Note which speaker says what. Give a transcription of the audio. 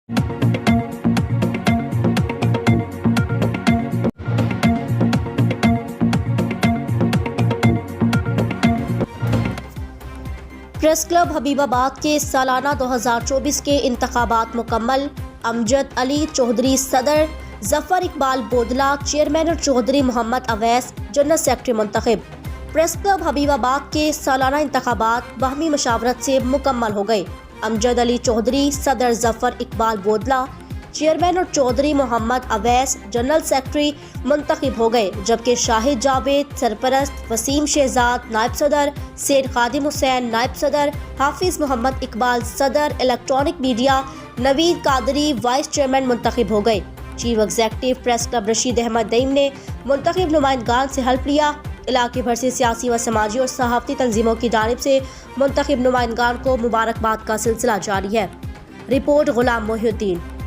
Speaker 1: Press club حبیبآباد کے سالانہ 2024 کے انتخابات مکمل۔ امجد علی چودھری صدر، ظفر اقبال بودلہ چیئرمین اور چودھری محمد اویس جنرل سیکرٹری منتخب۔ پریس کلب حبیبآباد کے سالانہ انتخابات باہمی مشاورت سے مکمل ہو گئے۔ امجد علی چودھری صدر، ظفر اقبال بودلہ چیئرمین اور چودھری محمد اویس جنرل سیکرٹری منتخب ہو گئے، جبکہ شاہد جاوید سرپرست، وسیم شہزاد نائب صدر، سید خادم حسین نائب صدر، حافظ محمد اقبال صدر electronic media, Naveed Qadri vice chairman منتخب ہو گئے۔ Chief executive press club Rashid Ahmed Naeem نے منتخب نمائندگان سے حلف لیا۔ علاقے بھر سے سیاسی و سماجی اور صحافتی تنظیموں کی جانب سے منتخب نمائندگان کو مبارکباد کا سلسلہ جاری ہے۔ رپورٹ غلام محی الدین۔